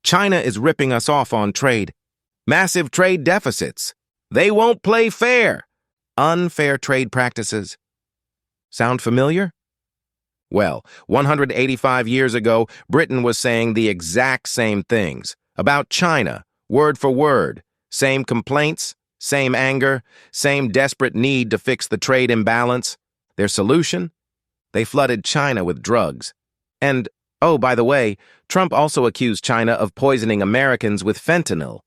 China is ripping us off on trade. Massive trade deficits. They won't play fair. Unfair trade practices. Sound familiar? Well, 185 years ago, Britain was saying the exact same things about China, word for word. Same complaints, same anger, same desperate need to fix the trade imbalance. Their solution? They flooded China with drugs. And, oh, by the way, Trump also accused China of poisoning Americans with fentanyl,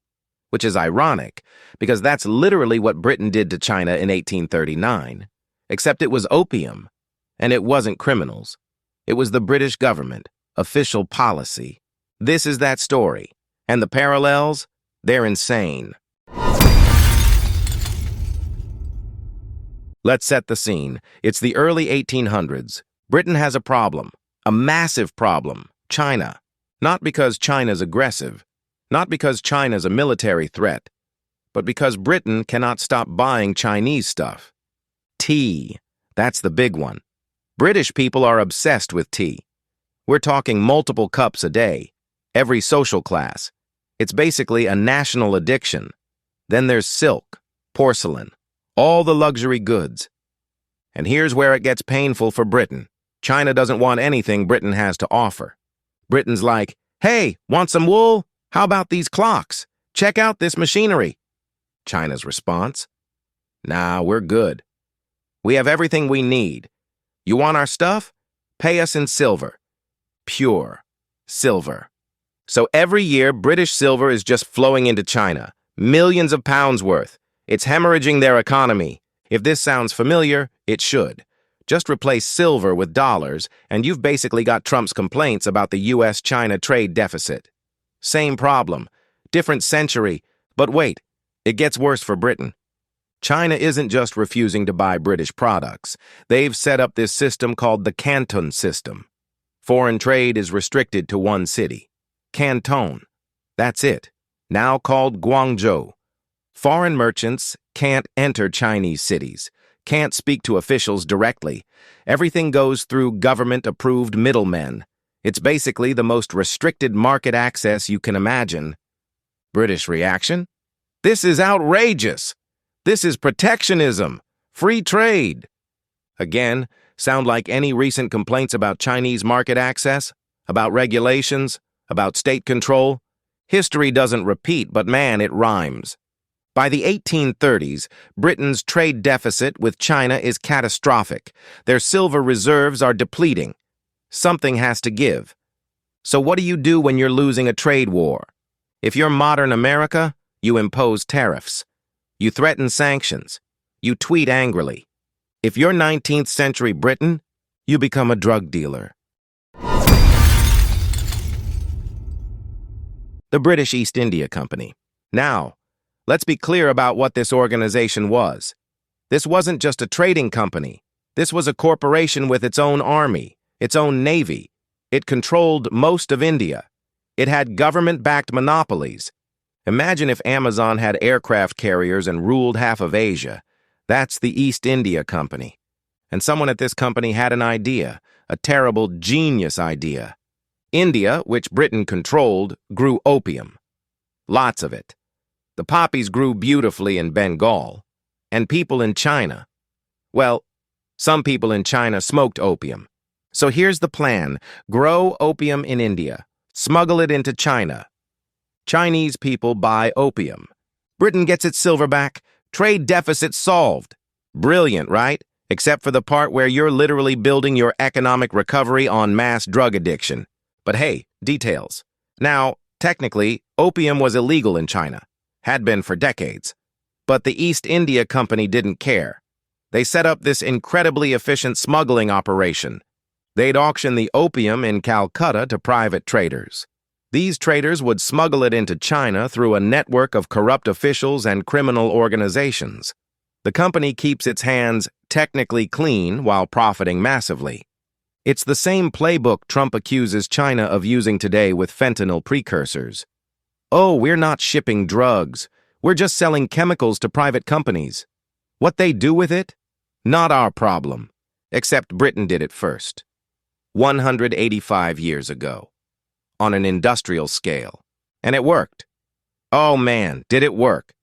which is ironic, because that's literally what Britain did to China in 1839. Except it was opium, and it wasn't criminals. It was the British government, official policy. This is that story, and the parallels, they're insane. Let's set the scene. It's the early 1800s. Britain has a problem, a massive problem, China. Not because China's aggressive, not because China's a military threat, but because Britain cannot stop buying Chinese stuff. Tea, that's the big one. British people are obsessed with tea. We're talking multiple cups a day, every social class. It's basically a national addiction. Then there's silk, porcelain, all the luxury goods. And here's where it gets painful for Britain. China doesn't want anything Britain has to offer. Britain's like, hey, want some wool? How about these clocks? Check out this machinery. China's response? Nah, we're good. We have everything we need. You want our stuff? Pay us in silver. Pure silver. So every year, British silver is just flowing into China. Millions of pounds worth. It's hemorrhaging their economy. If this sounds familiar, it should. Just replace silver with dollars, and you've basically got Trump's complaints about the U.S.-China trade deficit. Same problem, different century, but wait, it gets worse for Britain. China isn't just refusing to buy British products. They've set up this system called the Canton system. Foreign trade is restricted to one city, Canton. That's it, now called Guangzhou. Foreign merchants can't enter Chinese cities, can't speak to officials directly. Everything goes through government-approved middlemen. It's basically the most restricted market access you can imagine. British reaction? This is outrageous! This is protectionism, free trade. Again, sound like any recent complaints about Chinese market access, about regulations, about state control? History doesn't repeat, but man, it rhymes. By the 1830s, Britain's trade deficit with China is catastrophic. Their silver reserves are depleting. Something has to give. So what do you do when you're losing a trade war? If you're modern America, you impose tariffs. You threaten sanctions. You tweet angrily. If you're 19th century Britain, you become a drug dealer. The British East India Company. Now, let's be clear about what this organization was. This wasn't just a trading company. This was a corporation with its own army, its own navy. It controlled most of India. It had government-backed monopolies. Imagine if Amazon had aircraft carriers and ruled half of Asia. That's the East India Company. And someone at this company had an idea, a terrible, genius idea. India, which Britain controlled, grew opium. Lots of it. The poppies grew beautifully in Bengal. And people in China. Well, some people in China smoked opium. So here's the plan. Grow opium in India. Smuggle it into China. Chinese people buy opium. Britain gets its silver back. Trade deficit solved. Brilliant, right? Except for the part where you're literally building your economic recovery on mass drug addiction. But hey, details. Now, technically, opium was illegal in China. Had been for decades. But the East India Company didn't care. They set up this incredibly efficient smuggling operation. They'd auction the opium in Calcutta to private traders. These traders would smuggle it into China through a network of corrupt officials and criminal organizations. The company keeps its hands technically clean while profiting massively. It's the same playbook Trump accuses China of using today with fentanyl precursors. Oh, we're not shipping drugs. We're just selling chemicals to private companies. What they do with it? Not our problem. Except Britain did it first. 185 years ago. On an industrial scale. And it worked. Oh man, did it work?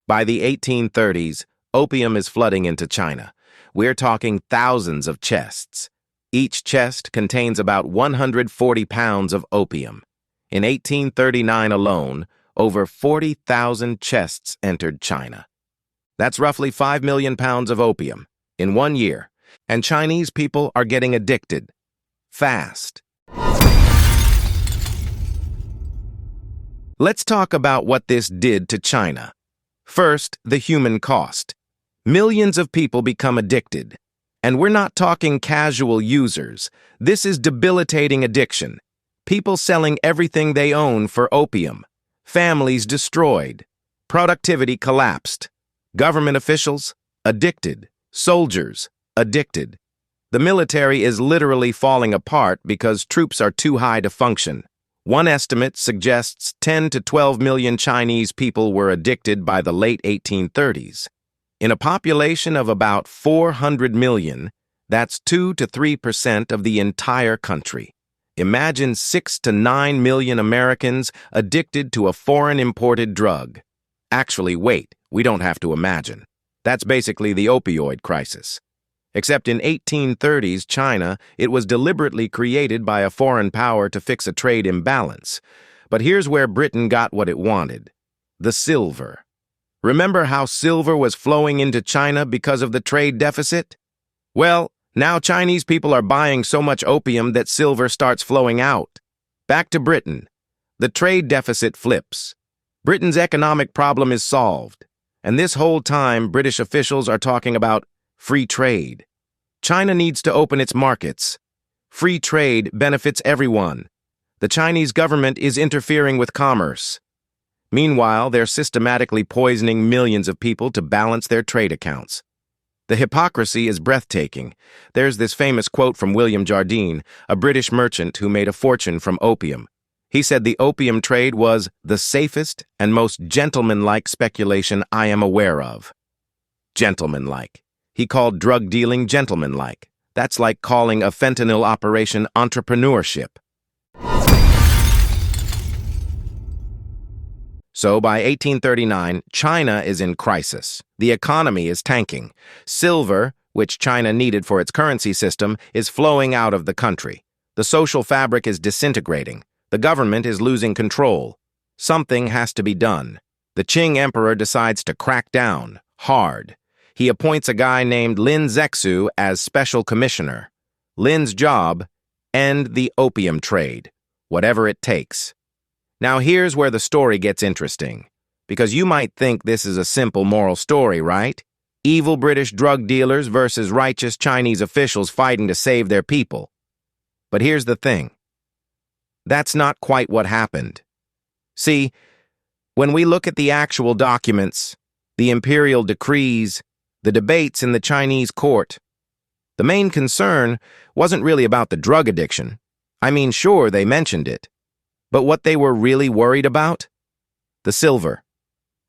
By the 1830s, opium is flooding into China. We're talking thousands of chests. Each chest contains about 140 pounds of opium. In 1839 alone, over 40,000 chests entered China. That's roughly 5 million pounds of opium in 1 year, and Chinese people are getting addicted. Fast. Let's talk about what this did to China. First, the human cost. Millions of people become addicted. And we're not talking casual users. This is debilitating addiction. People selling everything they own for opium. Families destroyed. Productivity collapsed. Government officials, addicted. Soldiers, addicted. The military is literally falling apart because troops are too high to function. One estimate suggests 10 to 12 million Chinese people were addicted by the late 1830s. In a population of about 400 million, that's 2 to 3% of the entire country. Imagine 6 to 9 million Americans addicted to a foreign imported drug. Actually, wait, we don't have to imagine. That's basically the opioid crisis. Except in 1830s China, it was deliberately created by a foreign power to fix a trade imbalance. But here's where Britain got what it wanted: the silver. Remember how silver was flowing into China because of the trade deficit? Well, now Chinese people are buying so much opium that silver starts flowing out. Back to Britain. The trade deficit flips. Britain's economic problem is solved. And this whole time, British officials are talking about free trade. China needs to open its markets. Free trade benefits everyone. The Chinese government is interfering with commerce. Meanwhile, they're systematically poisoning millions of people to balance their trade accounts. The hypocrisy is breathtaking. There's this famous quote from William Jardine, a British merchant who made a fortune from opium. He said the opium trade was the safest and most gentlemanlike speculation I am aware of. Gentlemanlike. He called drug dealing gentlemanlike. That's like calling a fentanyl operation entrepreneurship. So by 1839, China is in crisis. The economy is tanking. Silver, which China needed for its currency system, is flowing out of the country. The social fabric is disintegrating. The government is losing control. Something has to be done. The Qing emperor decides to crack down, hard. He appoints a guy named Lin Zexu as special commissioner. Lin's job: end the opium trade, whatever it takes. Now here's where the story gets interesting, because you might think this is a simple moral story, right? Evil British drug dealers versus righteous Chinese officials fighting to save their people. But here's the thing. That's not quite what happened. See, when we look at the actual documents, the imperial decrees, the debates in the Chinese court, the main concern wasn't really about the drug addiction. I mean, sure, they mentioned it. But what they were really worried about? The silver.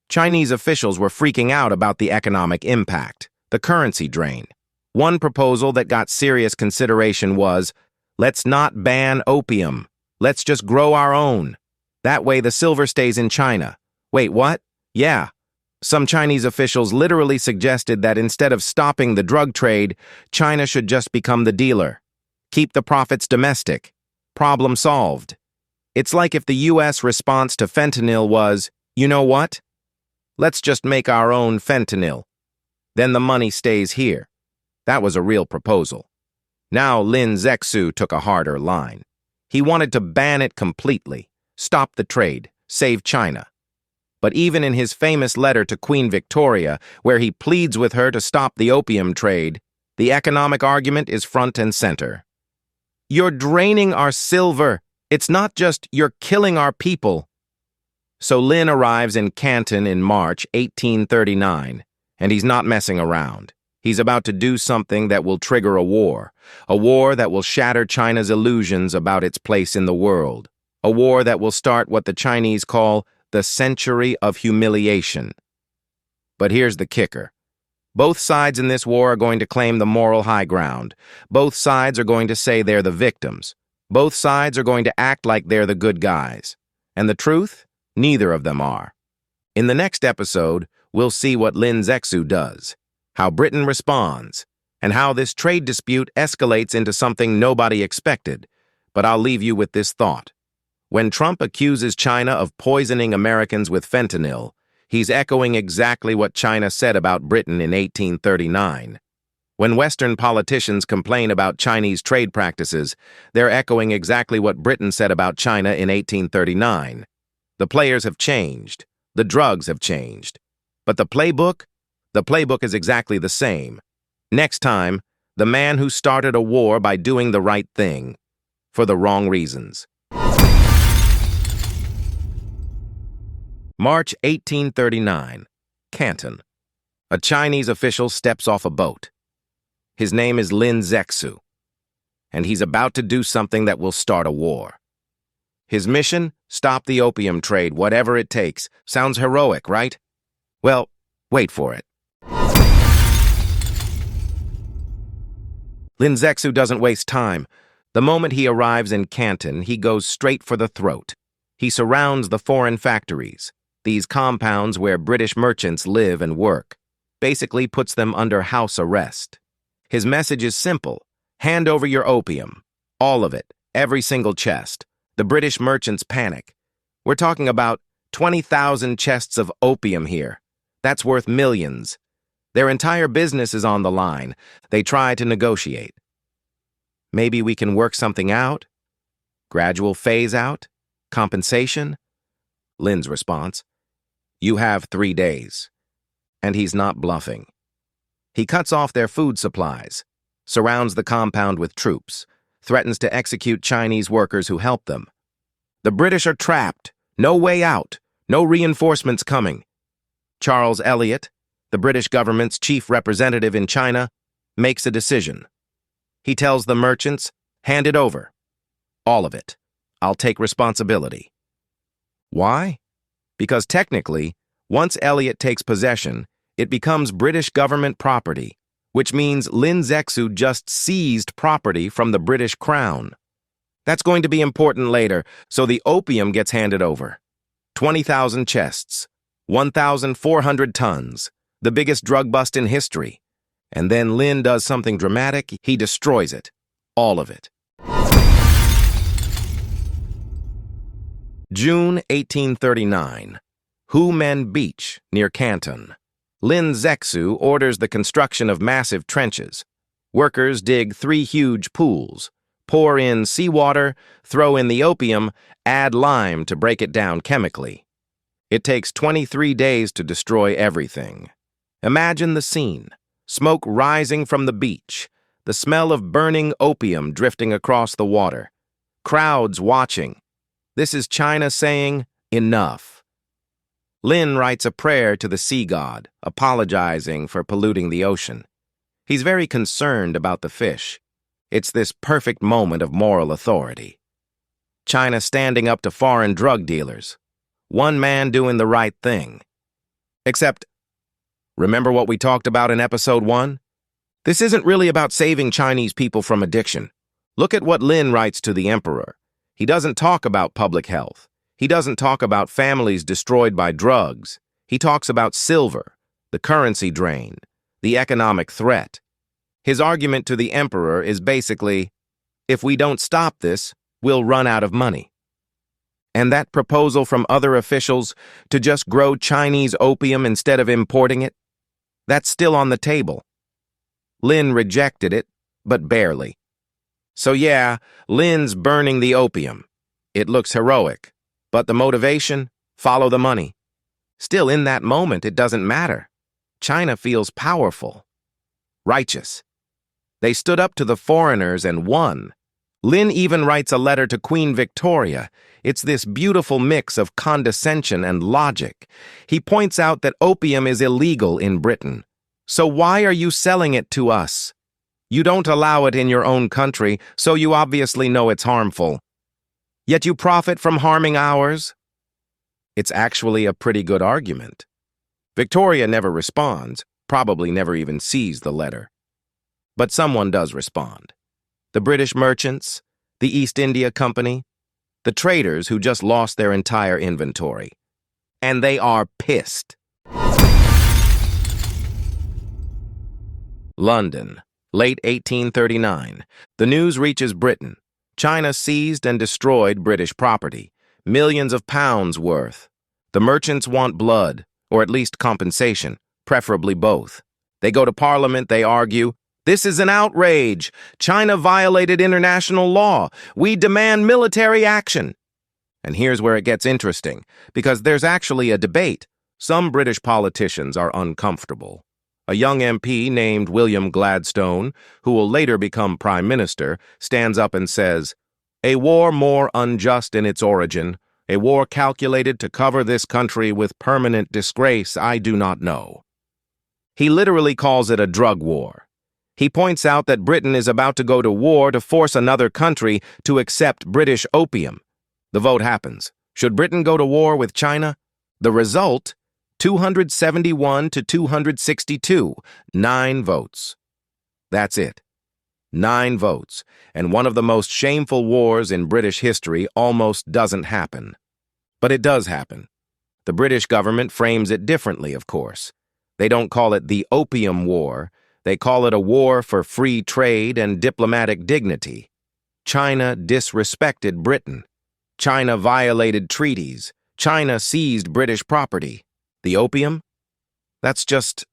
Chinese officials were freaking out about the economic impact, the currency drain. One proposal that got serious consideration was, let's not ban opium. Let's just grow our own. That way the silver stays in China. Wait, what? Yeah. Some Chinese officials literally suggested that instead of stopping the drug trade, China should just become the dealer. Keep the profits domestic. Problem solved. It's like if the U.S. response to fentanyl was, you know what? Let's just make our own fentanyl. Then the money stays here. That was a real proposal. Now Lin Zexu took a harder line. He wanted to ban it completely, stop the trade, save China. But even in his famous letter to Queen Victoria, where he pleads with her to stop the opium trade, the economic argument is front and center. You're draining our silver. It's not just you're killing our people. So Lin arrives in Canton in March 1839, and he's not messing around. He's about to do something that will trigger a war that will shatter China's illusions about its place in the world, a war that will start what the Chinese call the century of humiliation. But here's the kicker. Both sides in this war are going to claim the moral high ground. Both sides are going to say they're the victims. Both sides are going to act like they're the good guys. And the truth? Neither of them are. In the next episode, we'll see what Lin Zexu does, how Britain responds, and how this trade dispute escalates into something nobody expected. But I'll leave you with this thought. When Trump accuses China of poisoning Americans with fentanyl, he's echoing exactly what China said about Britain in 1839. When Western politicians complain about Chinese trade practices, they're echoing exactly what Britain said about China in 1839. The players have changed. The drugs have changed. But the playbook is exactly the same. Next time, the man who started a war by doing the right thing, for the wrong reasons. March 1839, Canton. A Chinese official steps off a boat. His name is Lin Zexu, and he's about to do something that will start a war. His mission? Stop the opium trade, whatever it takes. Sounds heroic, right? Well, wait for it. Lin Zexu doesn't waste time. The moment he arrives in Canton, he goes straight for the throat. He surrounds the foreign factories, these compounds where British merchants live and work, basically puts them under house arrest. His message is simple. Hand over your opium. All of it. Every single chest. The British merchants panic. We're talking about 20,000 chests of opium here. That's worth millions. Their entire business is on the line. They try to negotiate. Maybe we can work something out? Gradual phase out? Compensation? Lin's response. You have 3 days. And he's not bluffing. He cuts off their food supplies, surrounds the compound with troops, threatens to execute Chinese workers who help them. The British are trapped. No way out. No reinforcements coming. Charles Elliot, the British government's chief representative in China, makes a decision. He tells the merchants, hand it over. All of it. I'll take responsibility. Why? Because technically, once Elliot takes possession, it becomes British government property, which means Lin Zexu just seized property from the British Crown. That's going to be important later, so the opium gets handed over. 20,000 chests, 1,400 tons, the biggest drug bust in history. And then Lin does something dramatic. He destroys it. All of it. June 1839. Humen Beach, near Canton. Lin Zexu orders the construction of massive trenches. Workers dig 3 huge pools, pour in seawater, throw in the opium, add lime to break it down chemically. It takes 23 days to destroy everything. Imagine the scene. Smoke rising from the beach, the smell of burning opium drifting across the water. Crowds watching. This is China saying, enough. Lin writes a prayer to the sea god, apologizing for polluting the ocean. He's very concerned about the fish. It's this perfect moment of moral authority. China standing up to foreign drug dealers. One man doing the right thing. Except, remember what we talked about in episode 1? This isn't really about saving Chinese people from addiction. Look at what Lin writes to the emperor. He doesn't talk about public health. He doesn't talk about families destroyed by drugs. He talks about silver, the currency drain, the economic threat. His argument to the emperor is basically, if we don't stop this, we'll run out of money. And that proposal from other officials to just grow Chinese opium instead of importing it, that's still on the table. Lin rejected it, but barely. So yeah, Lin's burning the opium. It looks heroic. But the motivation? Follow the money. Still, in that moment, it doesn't matter. China feels powerful, righteous. They stood up to the foreigners and won. Lin even writes a letter to Queen Victoria. It's this beautiful mix of condescension and logic. He points out that opium is illegal in Britain. So why are you selling it to us? You don't allow it in your own country, so you obviously know it's harmful. Yet you profit from harming ours? It's actually a pretty good argument. Victoria never responds, probably never even sees the letter. But someone does respond. The British merchants, the East India Company, the traders who just lost their entire inventory. and they are pissed. London, late 1839. The news reaches Britain. China seized and destroyed British property, millions of pounds worth. The merchants want blood, or at least compensation, preferably both. They go to Parliament, they argue, "This is an outrage. China violated international law. We demand military action." And here's where it gets interesting, because there's actually a debate. Some British politicians are uncomfortable. A young MP named William Gladstone, who will later become Prime Minister, stands up and says, "A war more unjust in its origin, a war calculated to cover this country with permanent disgrace, I do not know." He literally calls it a drug war. He points out that Britain is about to go to war to force another country to accept British opium. The vote happens. Should Britain go to war with China? The result? 271 to 262, 9 votes. That's it. 9 votes, and one of the most shameful wars in British history almost doesn't happen. But it does happen. The British government frames it differently, of course. They don't call it the Opium War. They call it a war for free trade and diplomatic dignity. China disrespected Britain. China violated treaties. China seized British property. The opium? That's just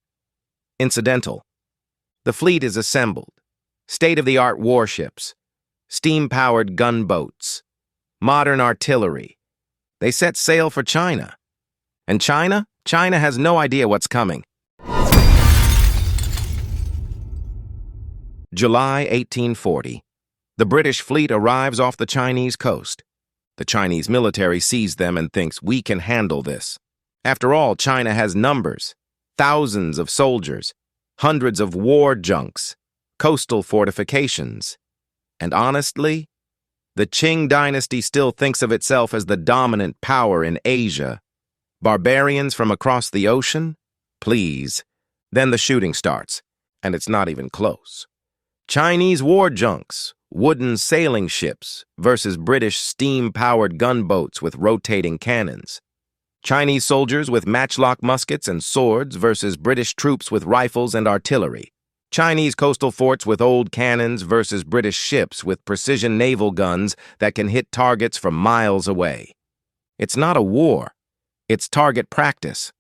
incidental. The fleet is assembled. State-of-the-art warships. Steam-powered gunboats. Modern artillery. They set sail for China. And China? China has no idea what's coming. July 1840. The British fleet arrives off the Chinese coast. The Chinese military sees them and thinks, "We can handle this." After all, China has numbers, thousands of soldiers, hundreds of war junks, coastal fortifications. And honestly, the Qing dynasty still thinks of itself as the dominant power in Asia. Barbarians from across the ocean? Please. Then the shooting starts, and it's not even close. Chinese war junks, wooden sailing ships versus British steam-powered gunboats with rotating cannons. Chinese soldiers with matchlock muskets and swords versus British troops with rifles and artillery. Chinese coastal forts with old cannons versus British ships with precision naval guns that can hit targets from miles away. It's not a war. It's target practice.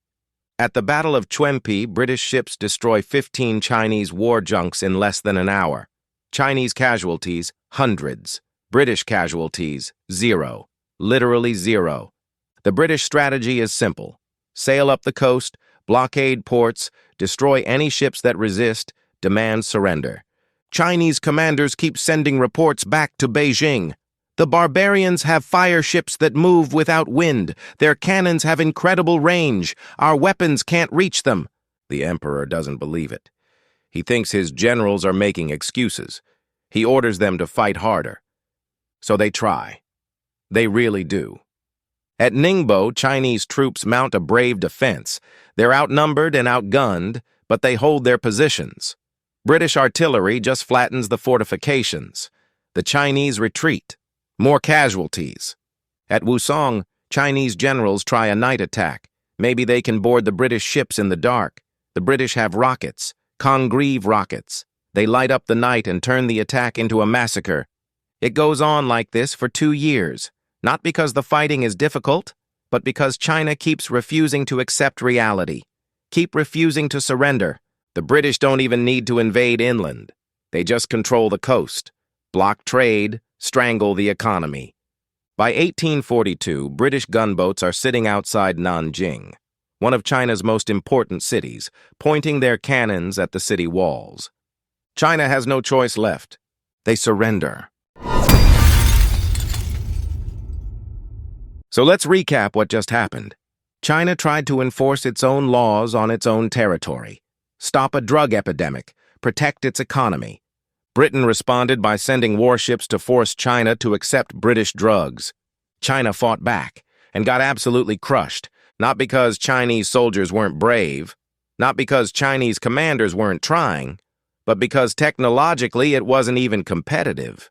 At the Battle of Chuenpi, British ships destroy 15 Chinese war junks in less than an hour. Chinese casualties, hundreds. British casualties, 0. Literally 0. The British strategy is simple. Sail up the coast, blockade ports, destroy any ships that resist, demand surrender. Chinese commanders keep sending reports back to Beijing. The barbarians have fire ships that move without wind. Their cannons have incredible range. Our weapons can't reach them. The emperor doesn't believe it. He thinks his generals are making excuses. He orders them to fight harder. So they try. They really do. At Ningbo, Chinese troops mount a brave defense. They're outnumbered and outgunned, but they hold their positions. British artillery just flattens the fortifications. The Chinese retreat. More casualties. At Wusong, Chinese generals try a night attack. Maybe they can board the British ships in the dark. The British have rockets, Congreve rockets. They light up the night and turn the attack into a massacre. It goes on like this for 2 years. Not because the fighting is difficult, but because China keeps refusing to accept reality, keep refusing to surrender. The British don't even need to invade inland. They just control the coast, block trade, strangle the economy. By 1842, British gunboats are sitting outside Nanjing, one of China's most important cities, pointing their cannons at the city walls. China has no choice left. They surrender. So let's recap what just happened. China tried to enforce its own laws on its own territory, stop a drug epidemic, protect its economy. Britain responded by sending warships to force China to accept British drugs. China fought back and got absolutely crushed, not because Chinese soldiers weren't brave, not because Chinese commanders weren't trying, but because technologically it wasn't even competitive.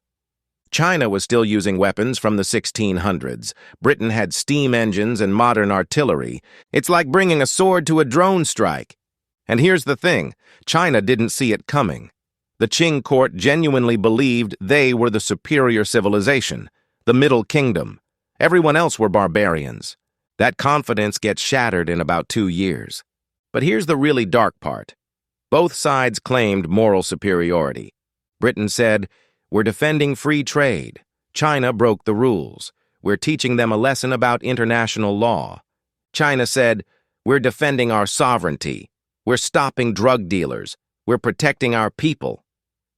China was still using weapons from the 1600s. Britain had steam engines and modern artillery. It's like bringing a sword to a drone strike. And here's the thing, China didn't see it coming. The Qing court genuinely believed they were the superior civilization, the Middle Kingdom. Everyone else were barbarians. That confidence gets shattered in about 2 years. But here's the really dark part. Both sides claimed moral superiority. Britain said, "We're defending free trade." China broke the rules. "We're teaching them a lesson about international law." China said, "We're defending our sovereignty. We're stopping drug dealers. We're protecting our people."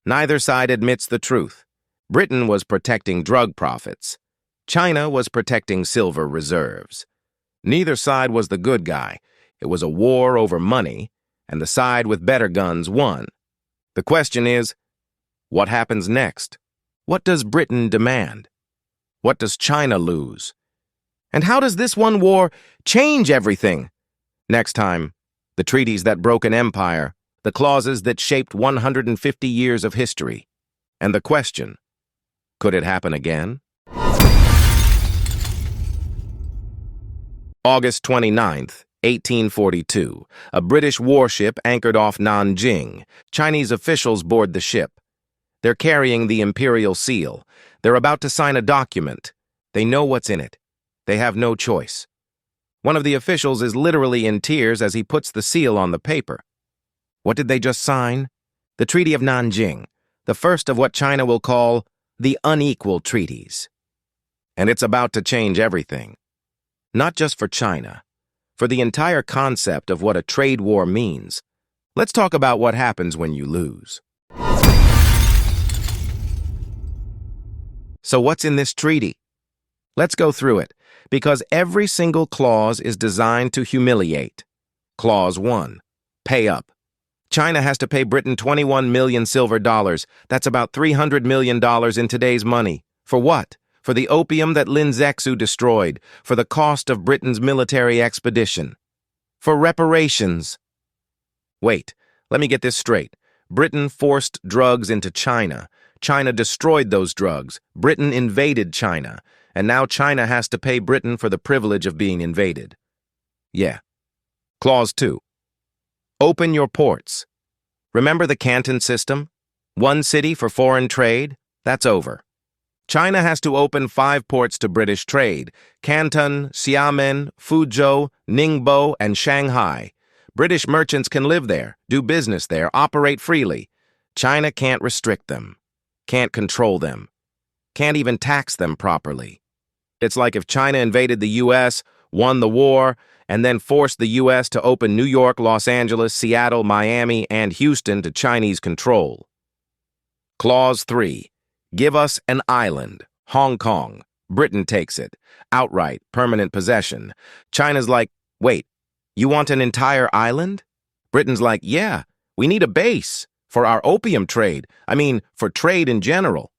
Neither side admits the truth. Britain was protecting drug profits. China was protecting silver reserves. Neither side was the good guy. It was a war over money, and the side with better guns won. The question is, what happens next? What does Britain demand? What does China lose? And how does this one war change everything? Next time, the treaties that broke an empire, the clauses that shaped 150 years of history. And the question, could it happen again? August 29th, 1842. A British warship anchored off Nanjing. Chinese officials board the ship. They're carrying the imperial seal. They're about to sign a document. They know what's in it. They have no choice. One of the officials is literally in tears as he puts the seal on the paper. What did they just sign? The Treaty of Nanjing, the first of what China will call the unequal treaties. And it's about to change everything. Not just for China, for the entire concept of what a trade war means. Let's talk about what happens when you lose. So what's in this treaty? Let's go through it, because every single clause is designed to humiliate. Clause 1. Pay up. China has to pay Britain 21 million silver dollars. That's about $300 million in today's money. For what? For the opium that Lin Zexu destroyed, for the cost of Britain's military expedition. For reparations. Wait, let me get this straight. Britain forced drugs into China. China destroyed those drugs. Britain invaded China. And now China has to pay Britain for the privilege of being invaded. Yeah. Clause 2. Open your ports. Remember the Canton system? One city for foreign trade? That's over. China has to open 5 ports to British trade: Canton, Xiamen, Fuzhou, Ningbo, and Shanghai. British merchants can live there, do business there, operate freely. China can't restrict them, can't control them, can't even tax them properly. It's like if China invaded the U.S., won the war, and then forced the U.S. to open New York, Los Angeles, Seattle, Miami, and Houston to Chinese control. Clause 3. Give us an island, Hong Kong. Britain takes it. Outright, permanent possession. China's like, wait, you want an entire island? Britain's like, yeah, we need a base for our opium trade. I mean, for trade in general.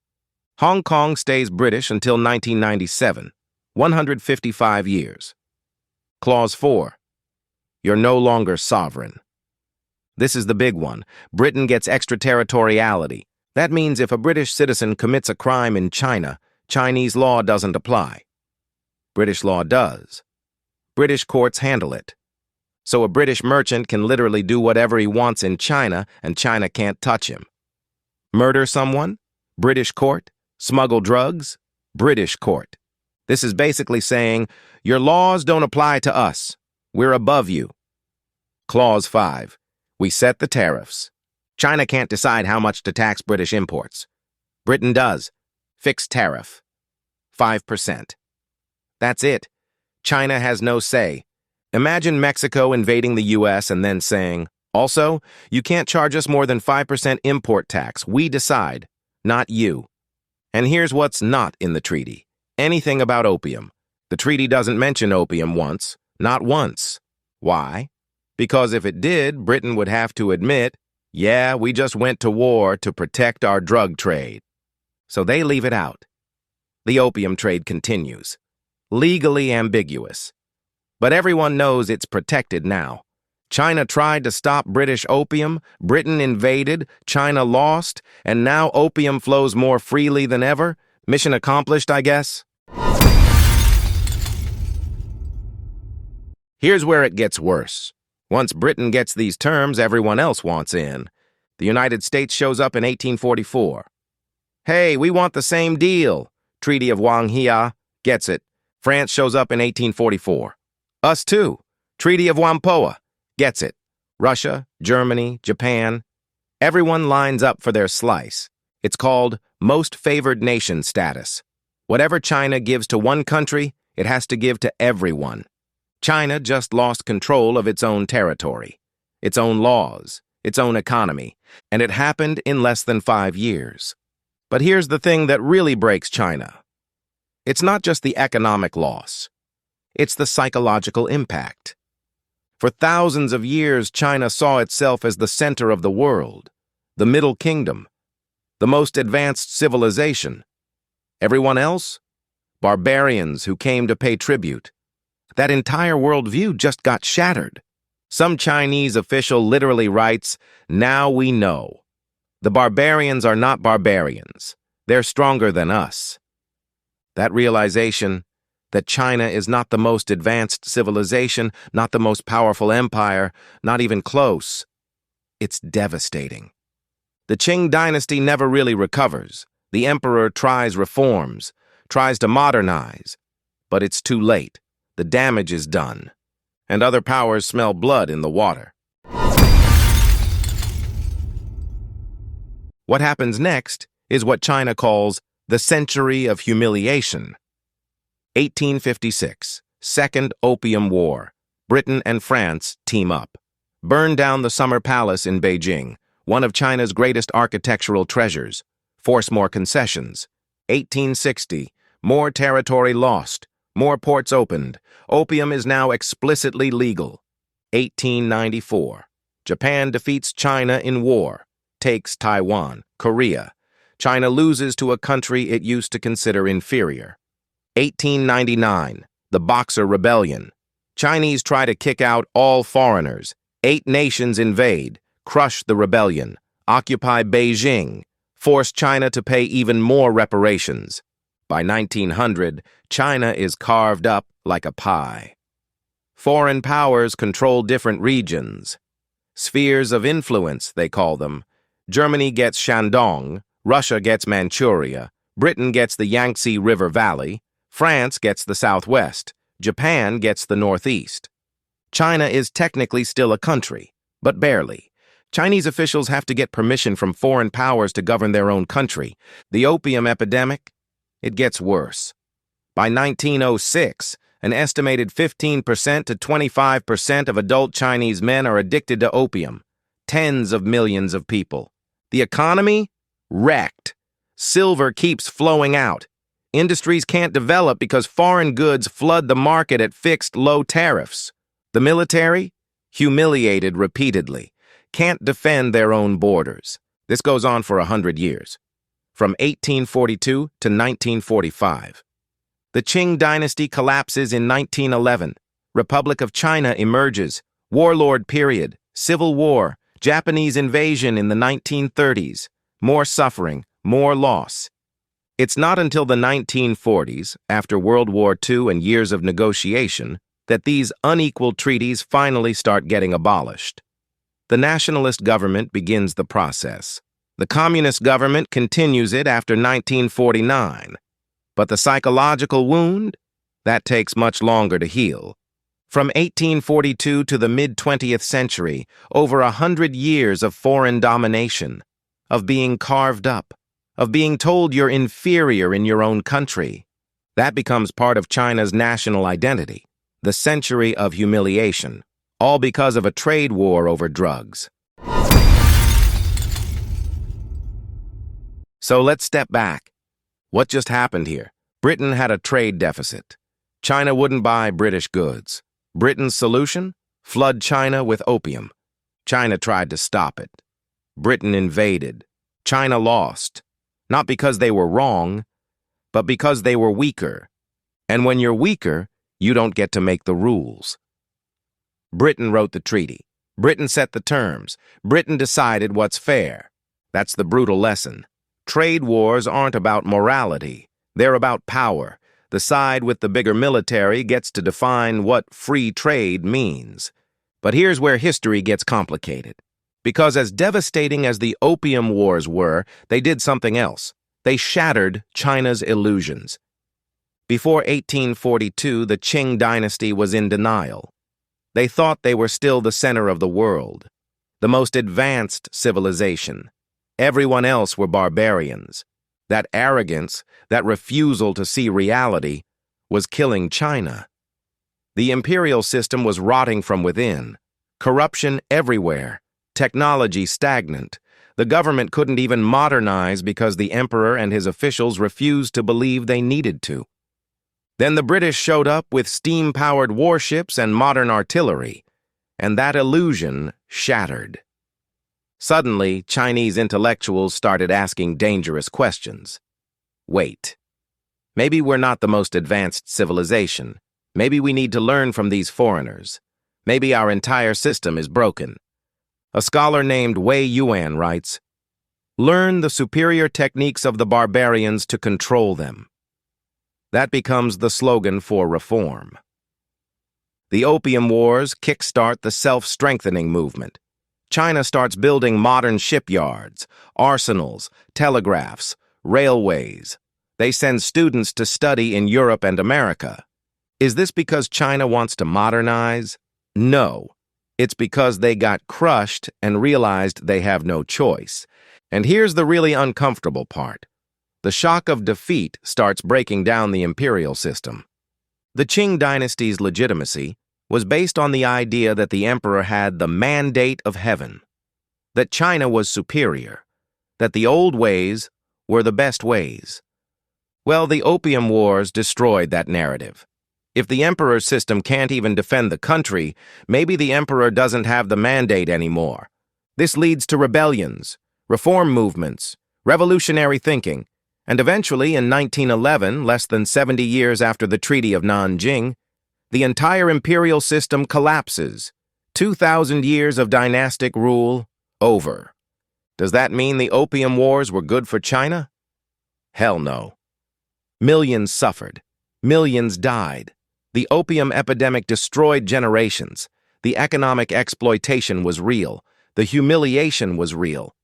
Hong Kong stays British until 1997, 155 years. Clause 4. You're no longer sovereign. This is the big one. Britain gets extraterritoriality. That means if a British citizen commits a crime in China, Chinese law doesn't apply. British law does. British courts handle it. So a British merchant can literally do whatever he wants in China, and China can't touch him. Murder someone? British court. Smuggle drugs? British court. This is basically saying, your laws don't apply to us. We're above you. Clause 5. We set the tariffs. China can't decide how much to tax British imports. Britain does. Fixed tariff. 5%. That's it. China has no say. Imagine Mexico invading the U.S. and then saying, also, you can't charge us more than 5% import tax. We decide, not you. And here's what's not in the treaty. Anything about opium. The treaty doesn't mention opium once. Not once. Why? Because if it did, Britain would have to admit, yeah, we just went to war to protect our drug trade. So they leave it out. The opium trade continues. Legally ambiguous. But everyone knows it's protected now. China tried to stop British opium, Britain invaded, China lost, and now opium flows more freely than ever. Mission accomplished, I guess? Here's where it gets worse. Once Britain gets these terms, everyone else wants in. The United States shows up in 1844. Hey, we want the same deal. Treaty of Nanjing gets it. France shows up in 1844. Us too. Treaty of Whampoa gets it. Russia, Germany, Japan. Everyone lines up for their slice. It's called most favored nation status. Whatever China gives to one country, it has to give to everyone. China just lost control of its own territory, its own laws, its own economy, and it happened in less than 5 years. But here's the thing that really breaks China. It's not just the economic loss. It's the psychological impact. For thousands of years, China saw itself as the center of the world, the Middle Kingdom, the most advanced civilization. Everyone else? Barbarians who came to pay tribute. That entire worldview just got shattered. Some Chinese official literally writes, "Now we know. The barbarians are not barbarians. They're stronger than us." That realization that China is not the most advanced civilization, not the most powerful empire, not even close, it's devastating. The Qing dynasty never really recovers. The emperor tries reforms, tries to modernize, but it's too late. The damage is done, and other powers smell blood in the water. What happens next is what China calls the Century of Humiliation. 1856, Second Opium War. Britain and France team up. Burn down the Summer Palace in Beijing, one of China's greatest architectural treasures. Force more concessions. 1860, more territory lost. More ports opened. Opium is now explicitly legal. 1894. Japan defeats China in war. Takes Taiwan, Korea. China loses to a country it used to consider inferior. 1899. The Boxer Rebellion. Chinese try to kick out all foreigners. 8 nations invade, crush the rebellion, occupy Beijing, force China to pay even more reparations. By 1900, China is carved up like a pie. Foreign powers control different regions. Spheres of influence, they call them. Germany gets Shandong, Russia gets Manchuria, Britain gets the Yangtze River Valley, France gets the Southwest, Japan gets the Northeast. China is technically still a country, but barely. Chinese officials have to get permission from foreign powers to govern their own country. The opium epidemic? It gets worse. By 1906, an estimated 15% to 25% of adult Chinese men are addicted to opium. Tens of millions of people. The economy? Wrecked. Silver keeps flowing out. Industries can't develop because foreign goods flood the market at fixed low tariffs. The military? Humiliated repeatedly. Can't defend their own borders. This goes on for 100 years. From 1842 to 1945. The Qing dynasty collapses in 1911. Republic of China emerges. Warlord period. Civil War. Japanese invasion in the 1930s. More suffering. More loss. It's not until the 1940s, after World War II and years of negotiation, that these unequal treaties finally start getting abolished. The nationalist government begins the process. The communist government continues it after 1949. But the psychological wound? That takes much longer to heal. From 1842 to the mid-20th century, over 100 years of foreign domination, of being carved up, of being told you're inferior in your own country. That becomes part of China's national identity. The century of humiliation, all because of a trade war over drugs. So let's step back. What just happened here? Britain had a trade deficit. China wouldn't buy British goods. Britain's solution? Flood China with opium. China tried to stop it. Britain invaded. China lost. Not because they were wrong, but because they were weaker. And when you're weaker, you don't get to make the rules. Britain wrote the treaty. Britain set the terms. Britain decided what's fair. That's the brutal lesson. Trade wars aren't about morality. They're about power. The side with the bigger military gets to define what free trade means. But here's where history gets complicated. Because as devastating as the Opium Wars were, they did something else. They shattered China's illusions. Before 1842, the Qing dynasty was in denial. They thought they were still the center of the world, the most advanced civilization. Everyone else were barbarians. That arrogance, that refusal to see reality, was killing China. The imperial system was rotting from within. Corruption everywhere. Technology stagnant. The government couldn't even modernize because the emperor and his officials refused to believe they needed to. Then the British showed up with steam-powered warships and modern artillery, and that illusion shattered. Suddenly, Chinese intellectuals started asking dangerous questions. Wait. Maybe we're not the most advanced civilization. Maybe we need to learn from these foreigners. Maybe our entire system is broken. A scholar named Wei Yuan writes, "Learn the superior techniques of the barbarians to control them." That becomes the slogan for reform. The Opium Wars kickstart the self-strengthening movement. China starts building modern shipyards, arsenals, telegraphs, railways. They send students to study in Europe and America. Is this because China wants to modernize? No. It's because they got crushed and realized they have no choice. And here's the really uncomfortable part. The shock of defeat starts breaking down the imperial system. The Qing dynasty's legitimacy was based on the idea that the emperor had the mandate of heaven, that China was superior, that the old ways were the best ways. Well, the Opium Wars destroyed that narrative. If the emperor's system can't even defend the country, maybe the emperor doesn't have the mandate anymore. This leads to rebellions, reform movements, revolutionary thinking, and eventually in 1911, less than 70 years after the Treaty of Nanjing, the entire imperial system collapses. 2,000 years of dynastic rule, over. Does that mean the Opium Wars were good for China? Hell no. Millions suffered. Millions died. The opium epidemic destroyed generations. The economic exploitation was real. The humiliation was real.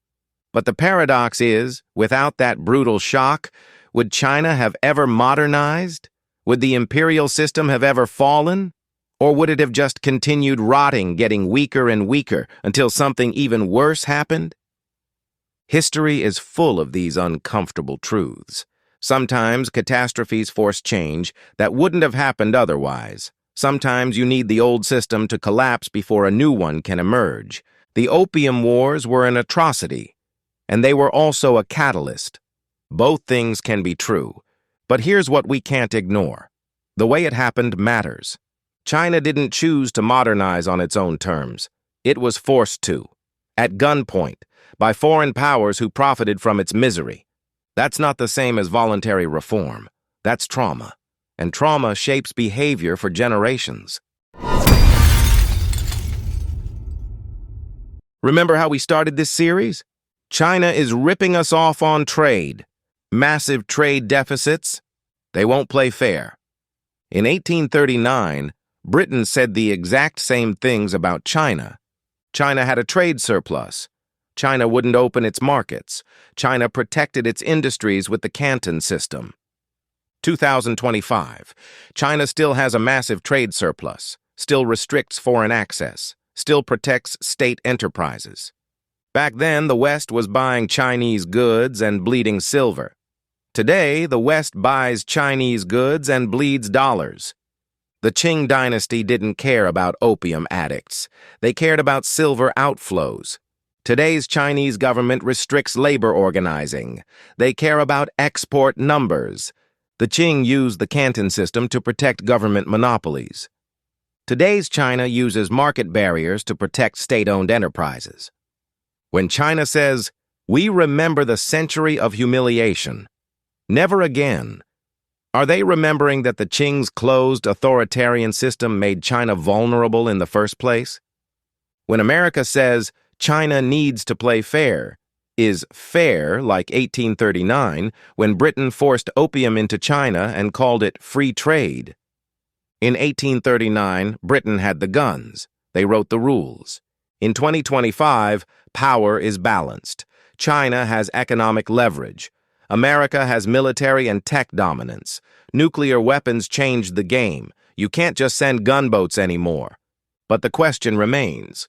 But the paradox is, without that brutal shock, would China have ever modernized? Would the imperial system have ever fallen? Or would it have just continued rotting, getting weaker and weaker, until something even worse happened? History is full of these uncomfortable truths. Sometimes catastrophes force change that wouldn't have happened otherwise. Sometimes you need the old system to collapse before a new one can emerge. The Opium Wars were an atrocity, and they were also a catalyst. Both things can be true, but here's what we can't ignore. The way it happened matters. China didn't choose to modernize on its own terms. It was forced to, at gunpoint, by foreign powers who profited from its misery. That's not the same as voluntary reform. That's trauma. And trauma shapes behavior for generations. Remember how we started this series? China is ripping us off on trade. Massive trade deficits. They won't play fair. In 1839, Britain said the exact same things about China. China had a trade surplus. China wouldn't open its markets. China protected its industries with the Canton system. 2025. China still has a massive trade surplus, still restricts foreign access, still protects state enterprises. Back then, the West was buying Chinese goods and bleeding silver. Today, the West buys Chinese goods and bleeds dollars. The Qing dynasty didn't care about opium addicts. They cared about silver outflows. Today's Chinese government restricts labor organizing. They care about export numbers. The Qing used the Canton system to protect government monopolies. Today's China uses market barriers to protect state-owned enterprises. When China says, "We remember the century of humiliation," never again, are they remembering that the Qing's closed authoritarian system made China vulnerable in the first place? When America says, China needs to play fair, Is fair, like 1839, when Britain forced opium into China and called it free trade. In 1839, Britain had the guns. They wrote the rules. In 2025, power is balanced. China has economic leverage. America has military and tech dominance. Nuclear weapons changed the game. You can't just send gunboats anymore. But the question remains.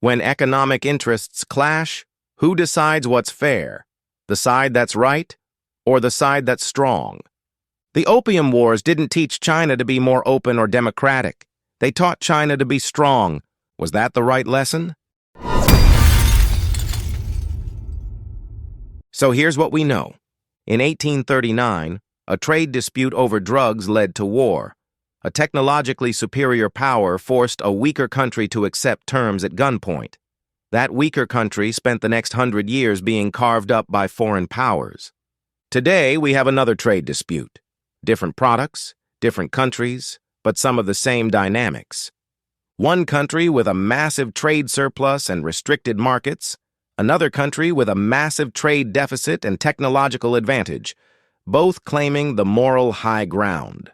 When economic interests clash, who decides what's fair? The side that's right or the side that's strong? The Opium Wars didn't teach China to be more open or democratic. They taught China to be strong. Was that the right lesson? So here's what we know. In 1839, a trade dispute over drugs led to war. A technologically superior power forced a weaker country to accept terms at gunpoint. That weaker country spent the next 100 years being carved up by foreign powers. Today, we have another trade dispute. Different products, different countries, but some of the same dynamics. One country with a massive trade surplus and restricted markets, another country with a massive trade deficit and technological advantage, both claiming the moral high ground.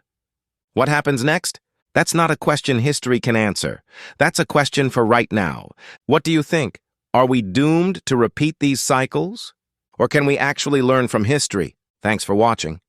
What happens next? That's not a question history can answer. That's a question for right now. What do you think? Are we doomed to repeat these cycles? Or can we actually learn from history? Thanks for watching.